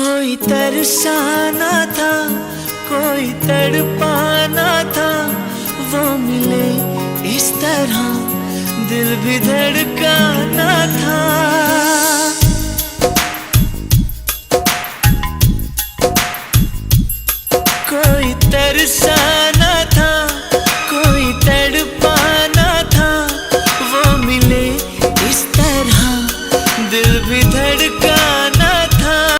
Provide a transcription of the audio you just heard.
कोई तरसाना था, कोई तड़पाना था, वो मिले इस तरह दिल भी धड़काना था। कोई तरसा